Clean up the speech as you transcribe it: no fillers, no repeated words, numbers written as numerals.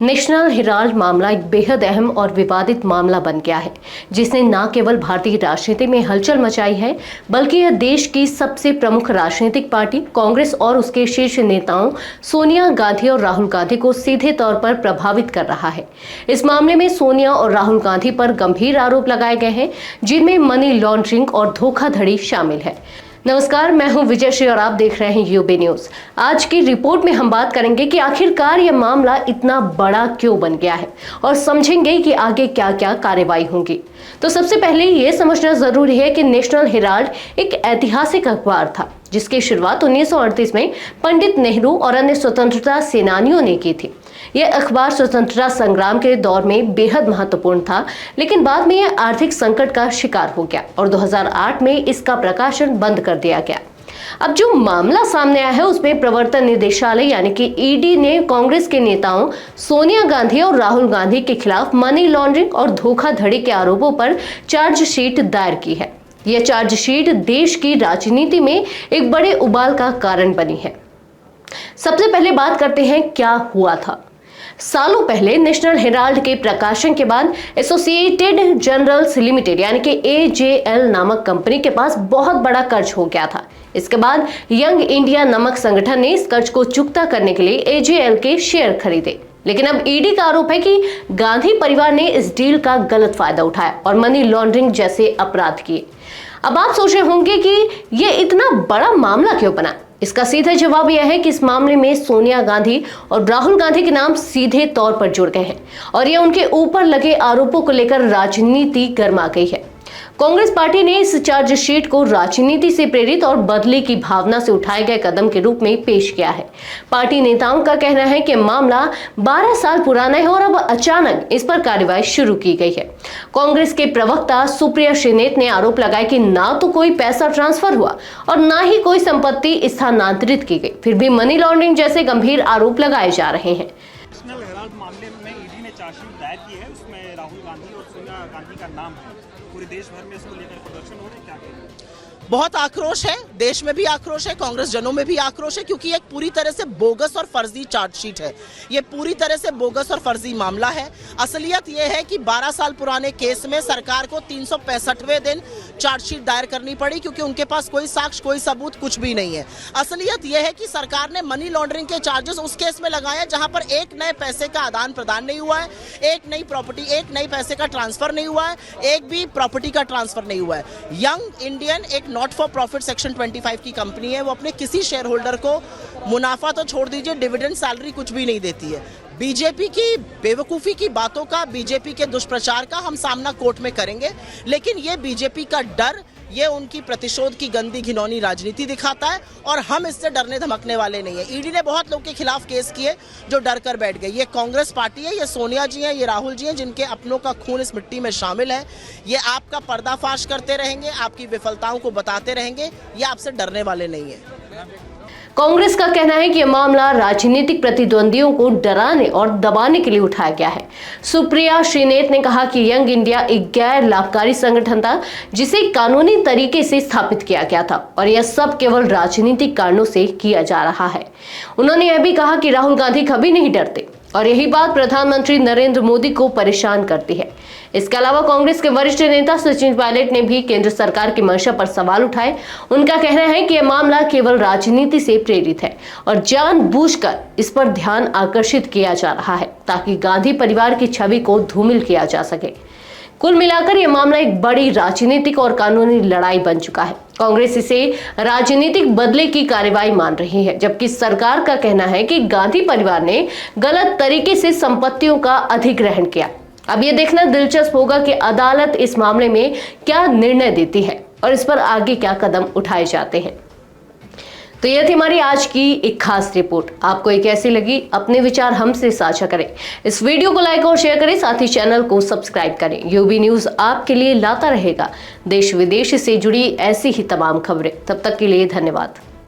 National Herald मामला एक बेहद अहम और विवादित मामला बन गया है, जिसने न केवल भारतीय राजनीति में हलचल मचाई है, बल्कि यह देश की सबसे प्रमुख राजनीतिक पार्टी कांग्रेस और उसके शीर्ष नेताओं सोनिया गांधी और राहुल गांधी को सीधे तौर पर प्रभावित कर रहा है। इस मामले में सोनिया और राहुल गांधी पर गंभीर आरोप लगाए गए हैं, जिनमें मनी लॉन्ड्रिंग और धोखाधड़ी शामिल है। नमस्कार, मैं हूं विजय श्री और आप देख रहे हैं यूबी न्यूज। आज की रिपोर्ट में हम बात करेंगे कि आखिरकार यह मामला इतना बड़ा क्यों बन गया है और समझेंगे कि आगे क्या क्या कार्रवाई होंगी। तो सबसे पहले यह समझना जरूरी है कि नेशनल हेराल्ड एक ऐतिहासिक अखबार था, जिसकी शुरुआत 1938 में पंडित नेहरू और अन्य स्वतंत्रता सेनानियों ने की थी। यह अखबार स्वतंत्रता संग्राम के दौर में बेहद महत्वपूर्ण था, लेकिन बाद में यह आर्थिक संकट का शिकार हो गया और 2008 में इसका प्रकाशन बंद कर दिया गया। अब जो मामला सामने आया है उसमें प्रवर्तन निदेशालय यानी कि ईडी ने कांग्रेस के नेताओं सोनिया गांधी और राहुल गांधी के खिलाफ मनी लॉन्ड्रिंग और धोखाधड़ी के आरोपों पर चार्जशीट दायर की है। यह चार्जशीट देश की राजनीति में एक बड़े उबाल का कारण बनी है। सबसे पहले बात करते हैं क्या हुआ था। सालों पहले नेशनल हेराल्ड के प्रकाशन के बाद एसोसिएटेड जर्नल्स लिमिटेड यानी कि एजेएल नामक कंपनी के पास बहुत बड़ा कर्ज हो गया था। इसके बाद यंग इंडिया नामक संगठन ने इस कर्ज को चुकता करने के लिए एजेएल के शेयर खरीदे। लेकिन अब ईडी का आरोप है कि गांधी परिवार ने इस डील का गलत फायदा उठाया और मनी लॉन्ड्रिंग जैसे अपराध किए। अब आप सोच रहे होंगे कि यह इतना बड़ा मामला क्यों बना। इसका सीधा जवाब यह है कि इस मामले में सोनिया गांधी और राहुल गांधी के नाम सीधे तौर पर जुड़ गए हैं और यह उनके ऊपर लगे आरोपों को लेकर राजनीति गर्मा गई है। कांग्रेस पार्टी ने इस चार्जशीट को राजनीति से प्रेरित और बदले की भावना से उठाए गए कदम के रूप में पेश किया है। पार्टी नेताओं का कहना है कि मामला 12 साल पुराना है और अब अचानक इस पर कार्रवाई शुरू की गई है। कांग्रेस के प्रवक्ता सुप्रिया श्रीनेत ने आरोप लगाया कि ना तो कोई पैसा ट्रांसफर हुआ और ना ही कोई संपत्ति स्थानांतरित की गई, फिर भी मनी लॉन्ड्रिंग जैसे गंभीर आरोप लगाए जा रहे हैं। नेशनल हेराल्ड मामले में ईडी ने चार्जशीट दायर की है। उसमें राहुल गांधी और सोनिया गांधी का नाम है। पूरे देश भर में इसको लेकर प्रदर्शन हो रहे हैं, क्या कहेंगे? बहुत आक्रोश है, देश में भी आक्रोश है, कांग्रेस जनों में भी आक्रोश है, क्योंकि एक पूरी तरह से बोगस और फर्जी चार्जशीट है। ये पूरी तरह से बोगस और फर्जी मामला है। असलियत ये है कि 12 साल पुराने केस में सरकार को 365वें दिन चार्जशीट दायर करनी पड़ी, क्योंकि उनके पास कोई साक्ष्य, कोई सबूत, कुछ भी नहीं है। असलियत यह है कि सरकार ने मनी लॉन्ड्रिंग के चार्जेस उस केस में लगाए जहां पर एक नए पैसे का आदान प्रदान नहीं हुआ है, एक नई प्रॉपर्टी, एक नई पैसे का ट्रांसफर नहीं हुआ है, एक भी प्रॉपर्टी का ट्रांसफर नहीं हुआ है। यंग इंडियन एक नॉट फॉर प्रॉफिट सेक्शन 25 की कंपनी है। वो अपने किसी शेयर होल्डर को मुनाफा तो छोड़ दीजिए, डिविडेंड सैलरी कुछ भी नहीं देती है। बीजेपी की बेवकूफ़ी की बातों का, बीजेपी के दुष्प्रचार का हम सामना कोर्ट में करेंगे, लेकिन ये बीजेपी का डर, ये उनकी प्रतिशोध की गंदी घिनौनी राजनीति दिखाता है और हम इससे डरने धमकने वाले नहीं है। ईडी ने बहुत लोगों के खिलाफ केस किए जो डर कर बैठ गए। ये कांग्रेस पार्टी है, ये सोनिया जी हैं, ये राहुल जी हैं, जिनके अपनों का खून इस मिट्टी में शामिल है। ये आपका पर्दाफाश करते रहेंगे, आपकी विफलताओं को बताते रहेंगे, ये आपसे डरने वाले नहीं है। कांग्रेस का कहना है कि यह मामला राजनीतिक प्रतिद्वंदियों को डराने और दबाने के लिए उठाया गया है। सुप्रिया श्रीनेत ने कहा कि यंग इंडिया एक गैर लाभकारी संगठन था, जिसे कानूनी तरीके से स्थापित किया गया था और यह सब केवल राजनीतिक कारणों से किया जा रहा है। उन्होंने यह भी कहा कि राहुल गांधी कभी नहीं डरते और यही बात प्रधानमंत्री नरेंद्र मोदी को परेशान करती है। इसके अलावा कांग्रेस के वरिष्ठ नेता सचिन पायलट ने भी केंद्र सरकार की मंशा पर सवाल उठाए। उनका कहना है कि यह मामला केवल राजनीति से प्रेरित है और जानबूझकर इस पर ध्यान आकर्षित किया जा रहा है, ताकि गांधी परिवार की छवि को धूमिल किया जा सके। कुल मिलाकर यह मामला एक बड़ी राजनीतिक और कानूनी लड़ाई बन चुका है। कांग्रेस इसे राजनीतिक बदले की कार्रवाई मान रही है, जबकि सरकार का कहना है कि गांधी परिवार ने गलत तरीके से संपत्तियों का अधिग्रहण किया। अब यह देखना दिलचस्प होगा कि अदालत इस मामले में क्या निर्णय देती है और इस पर आगे क्या कदम उठाए जाते हैं। तो यह थी हमारी आज की एक खास रिपोर्ट। आपको ये कैसी लगी, अपने विचार हमसे साझा करें। इस वीडियो को लाइक और शेयर करें, साथ ही चैनल को सब्सक्राइब करें। यूबी न्यूज आपके लिए लाता रहेगा देश विदेश से जुड़ी ऐसी ही तमाम खबरें। तब तक के लिए धन्यवाद।